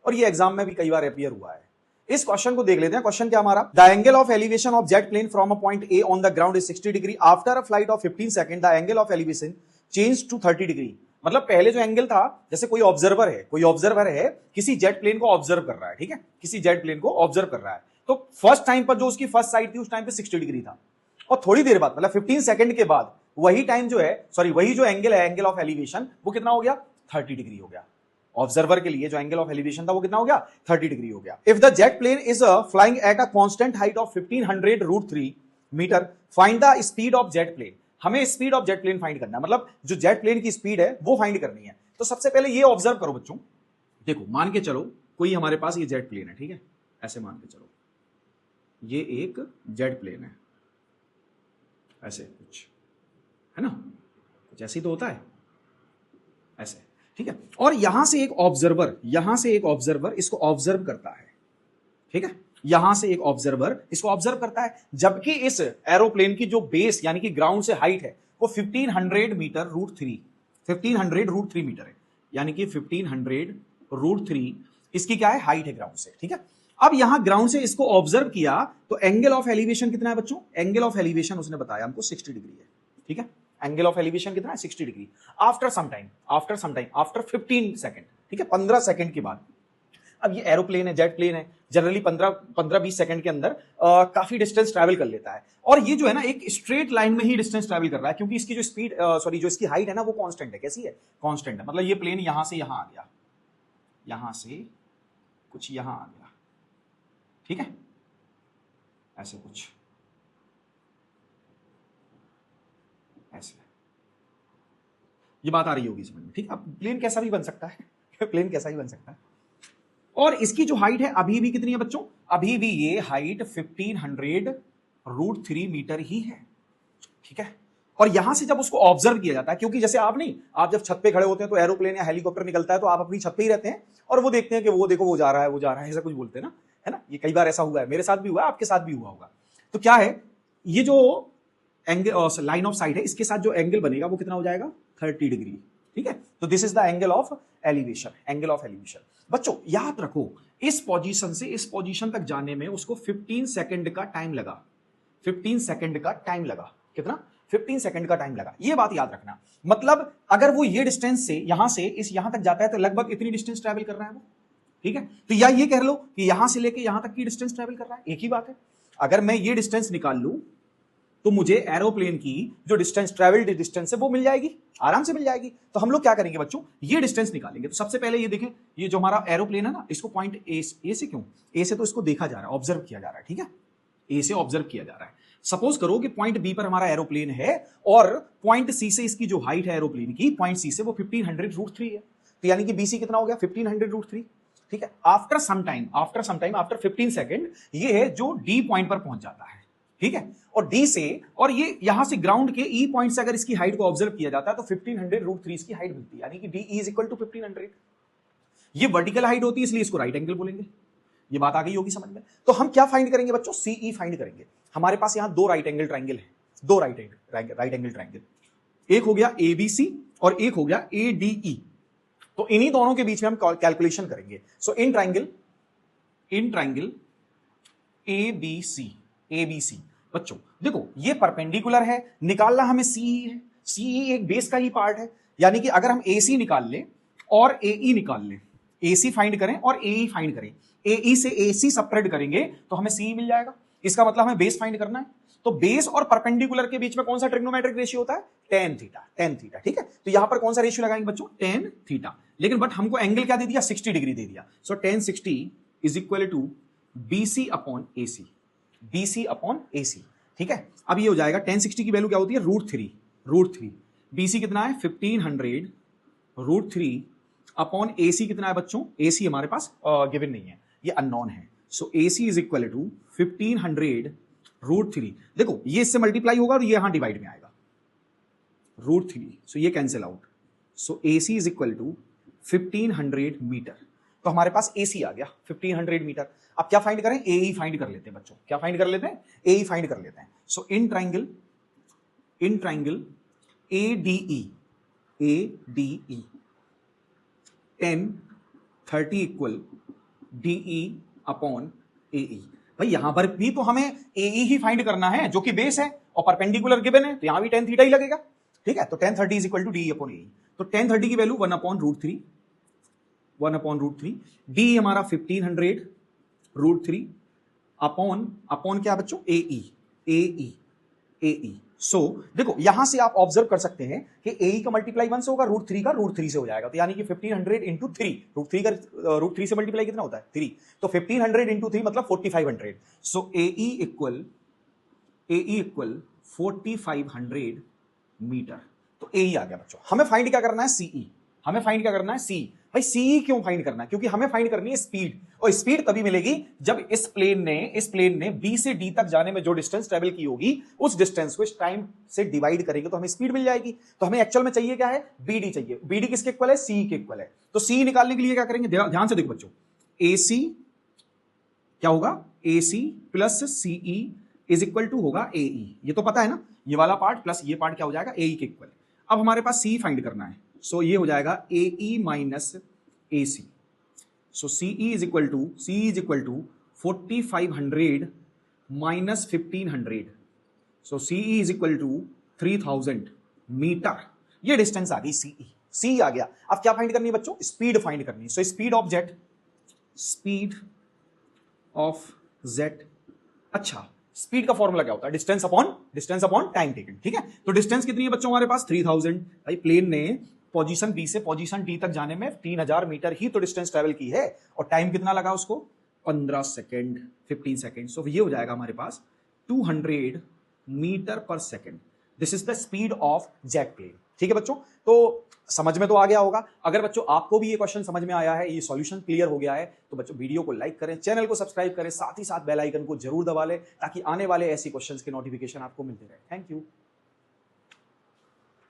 और ये एग्जाम में भी कई बार अपीयर हुआ है। इस क्वेश्चन को देख लेते हैं। क्वेश्चन क्या हमारा, the angle of elevation of jet plane from a point A on the ground is 60 degree, after a flight of 15 second the angle of elevation change to 30 degree. मतलब पहले जो एंगल था, जैसे कोई ऑब्जर्वर है किसी जेट प्लेन को observe कर रहा है, ठीक है, किसी जेट प्लेन को ऑब्जर्व कर रहा है, तो फर्स्ट टाइम पर जो उसकी फर्स्ट साइड थी उस टाइम पे 60 डिग्री था, और थोड़ी देर बाद मतलब 15 सेकंड के बाद वही टाइम जो है, सॉरी वही जो एंगल है, एंगल ऑफ एलिवेशन, वो कितना हो गया, 30 डिग्री हो गया। ऑब्जर्वर के लिए जो एंगल ऑफ एलिवेशन था वो कितना हो गया, 30 डिग्री हो गया। If the jet plane is flying at a constant height of 1500√3 metre, find the speed of jet plane. हमें speed of jet plane find करना है, मतलब जो जेट प्लेन की स्पीड है वो फाइंड करनी है। तो सबसे पहले ये ऑब्जर्व करो बच्चों, देखो मान के चलो कोई हमारे पास ये जेट प्लेन है, ठीक है, ऐसे मान के चलो ये एक जेट प्लेन है, ऐसे कुछ है ना, कुछ ऐसे ही तो होता है, ऐसे, ठीक है। और यहां से एक ऑब्जर्वर इसको ऑब्जर्व करता है, ठीक है, यहां से एक ऑब्जर्वर इसको ऑब्जर्व करता है, जबकि इस एरोप्लेन की जो बेस यानी कि ग्राउंड से हाइट है वो 1500 मीटर रूट 3 1500√3 मीटर है, यानी कि 1500√3 इसकी क्या है, हाइट है ग्राउंड से, ठीक है। अब यहां ग्राउंड से इसको ऑब्जर्व किया तो एंगल ऑफ एलिवेशन कितना है बच्चों, एंगल ऑफ एलिवेशन उसने बताया हमको 60 डिग्री है, ठीक है। एंगल ऑफ एलिवेशन कितना है, 60 degree. After some time after 15 second, ठीक है, 15 सेकंड के बाद, अब ये एरोप्लेन है, जेट प्लेन है, जनरली 15-20 सेकंड के अंदर काफी डिस्टेंस ट्रैवल कर लेता है, और ये जो है ना एक स्ट्रेट लाइन में ही डिस्टेंस ट्रैवल कर रहा है, क्योंकि इसकी जो स्पीड सॉरी जो इसकी हाइट है ना वो कांस्टेंट है। कैसी है, कांस्टेंट है। मतलब ये प्लेन यहां से यहां आ गया, यहां से कुछ यहां आ गया, ठीक है, ऐसे कुछ ऐसे, ये बात आ रही होगी समझ में, ठीक है। अब प्लेन कैसा भी बन सकता है प्लेन कैसा भी बन सकता है। और इसकी जो हाइट है अभी भी कितनी है बच्चों, अभी भी ये हाइट 1500√3 मीटर ही है, ठीक है। और यहां से जब उसको ऑब्जर्व किया जाता है, क्योंकि जैसे आप जब छत पे खड़े होते हैं तो एरोप्लेन या हेलीकॉप्टर निकलता है तो आप अपनी छत पे ही रहते हैं और वो देखते हैं कि वो देखो वो जा रहा है ऐसा कुछ बोलते हैं ना, है ना। ये कई बार ऐसा हुआ है, मेरे साथ भी हुआ है, आपके साथ भी हुआ होगा। तो क्या है, ये जो एंगल लाइन ऑफ साइट है इसके साथ जो एंगल बनेगा वो कितना हो जाएगा, 30 डिग्री, ठीक है। तो this is the angle of elevation, angle of elevation. बच्चों याद रखो, इस पोजीशन से इस पोजीशन तक जाने में उसको 15 सेकंड का टाइम लगा, 15 सेकंड का टाइम लगा, कितना, 15 सेकंड का टाइम लगा। ये बात याद रखना। मतलब अगर वो ये डिस्टेंस से यहां तक जाता है तो लगभग इतनी डिस्टेंस ट्रैवल कर रहा है वो, ठीक है। तो या ये कह लो कि यहां से लेके यहां तक की डिस्टेंस ट्रैवल कर रहा है, एक ही बात है। अगर मैं ये डिस्टेंस निकाल लूं तो मुझे एरोप्लेन की जो डिस्टेंस ट्रैवल्ड डिस्टेंस है वो मिल जाएगी, आराम से मिल जाएगी। तो हम लोग क्या करेंगे बच्चों, ये डिस्टेंस निकालेंगे। तो सबसे पहले ये देखें, ये जो हमारा एरोप्लेन है ना, इसको पॉइंट ए से, क्यों ए से, तो इसको देखा जा रहा है, ऑब्जर्व किया जा रहा है, ठीक है, ए से ऑब्जर्व किया जा रहा है। सपोज करो कि पॉइंट बी पर हमारा एरोप्लेन है और पॉइंट सी से इसकी जो हाइट है एरोप्लेन की, पॉइंट सी से वो 1500√3 है, तो यानी कि बीसी कितना हो गया, 1500√3, ठीक है। After some time after 15 second ये है जो डी पॉइंट पर पहुंच जाता है, ठीक है। और डी से, और ये यहां से ग्राउंड के ई पॉइंट से अगर इसकी हाइट को ऑब्जर्व किया जाता है तो 1500√3 इसकी हाइट मिलती है, यानी कि डी इज इक्वल टू 1500। ये वर्टिकल हाइट होती है इसलिए इसको राइट एंगल बोलेंगे। ये बात आ गई होगी समझ में। तो हम क्या फाइंड करेंगे बच्चों, सीई फाइंड करेंगे। हमारे पास यहां दो राइट एंगल ट्राइंगल है, दो राइट एंगल ट्राइंगल, एक हो गया एबीसी और एक हो गया एडीई। तो इन्हीं दोनों के बीच में हम कैलकुलेशन करेंगे। सो इन ट्राइंगल एबीसी बच्चों देखो ये परपेंडिकुलर है, निकालना हमें सीई है, सीई एक बेस का ही पार्ट है, यानी कि अगर हम एसी निकाल लें और एई निकाल लें, एसी फाइंड करें और एई फाइंड करें, एई से एसी सबट्रैक्ट करेंगे तो हमें सीई मिल जाएगा। इसका मतलब हमें बेस फाइंड करना है। तो बेस और परपेंडिकुलर के बीच में कौन सा ट्रिग्नोमेट्रिक रेशियो होता है, tan थीटा, ठीक है। तो यहां पर कौन सा रेशियो लगाएंगे बच्चों, tan थीटा। लेकिन बट हमको एंगल क्या दे दिया, 60 डिग्री दे दिया। So tan 60 is equal to BC upon AC, ठीक है। अब ये हो जाएगा tan 60 की वैल्यू क्या होती है, √3। BC कितना है 1500√3 अपॉन AC कितना है बच्चों, AC हमारे पास गिवन नहीं है, ये अननोन है। सो AC इज इक्वल टू 1500√3। देखो ये इससे मल्टीप्लाई होगा और ये यहां डिवाइड में आएगा √3, सो ये cancel out. So AC is equal to 1500 metre. तो हमारे पास AC आ गया 1500 मीटर। अब क्या फाइंड करें, AE फाइंड कर लेते हैं बच्चों। क्या फाइंड कर लेते हैं, AE फाइंड कर लेते हैं। So in triangle ADE 10 30 equal DE upon AE। भाई यहां पर भी तो हमें AE ही फाइंड करना है जो कि बेस है और परपेंडिकुलर गिवन है, तो यहां भी tan थीटा ही लगेगा। ठीक है, तो tan 30 is equal to DE upon AE। तो tan 30 की value 1 upon root three, 1 upon root three, DE हमारा 1500 रूट थ्री अपॉन क्या बच्चों, AE। सो देखो यहां से आप ऑब्जर्व कर सकते हैं कि AE का मल्टीप्लाई 1 से होगा, रूट थ्री से हो जाएगा, तो यानी कि 1500 इंटू थ्री, रूट थ्री से मल्टीप्लाई कितना होता है 3, तो 1500 इंटू थ्री मतलब 4500। सो AE इक्वल 4500 मीटर। तो AE आ गया बच्चों। हमें फाइंड क्या करना है, CE। हमें फाइंड क्या करना है, CE। भाई CE क्यों फाइंड करना है, क्योंकि हमें फाइंड करनी है स्पीड, और स्पीड तभी मिलेगी जब इस प्लेन ने B से D तक जाने में जो डिस्टेंस ट्रेवल की होगी उस डिस्टेंस को इस टाइम से डिवाइड करेंगे तो हमें स्पीड मिल जाएगी। तो हमें एक्चुअल में चाहिए क्या है, BD चाहिए। BD किसके इक्वल है, CE के इक्वल है। तो CE निकालने के लिए क्या करेंगे, ध्यान से देखो बच्चों, AC क्या होगा, AC plus CE is equal to होगा AE। ये तो पता है ना, ये वाला पार्ट प्लस ये पार्ट क्या हो जाएगा, AE के इक्वल। अब हमारे पास CE फाइंड करना है, सो ये हो जाएगा AE minus AC। So CE is equal to 4500 minus 1500। So CE is equal to 3000 metre. ये डिस्टेंस आ गई CE आ गया। अब क्या फाइंड करनी है बच्चों, स्पीड फाइंड करनी है। So speed of jet. अच्छा, स्पीड का फॉर्मूला क्या होता है, डिस्टेंस अपॉन टाइम टेकन। ठीक है, तो डिस्टेंस कितनी है बच्चों हमारे पास, 3000। भाई प्लेन ने पोजीशन B से पोजीशन D तक जाने में 3000 मीटर ही तो डिस्टेंस ट्रेवल की है, और टाइम कितना लगा उसको, 15 सेकेंड, 15 सेकेंड। सो ये हो जाएगा हमारे पास 200 metre per second. This is the speed of jet plane. ठीक है बच्चों, तो समझ में तो आ गया होगा। अगर बच्चों आपको भी ये क्वेश्चन समझ में आया है, ये सॉल्यूशन क्लियर हो गया है, तो बच्चों वीडियो को लाइक करें, चैनल को सब्सक्राइब करें, साथ ही साथ बेल आइकन को जरूर दबा लें ताकि आने वाले ऐसी क्वेश्चंस के नोटिफिकेशन आपको मिलते रहे। Thank you.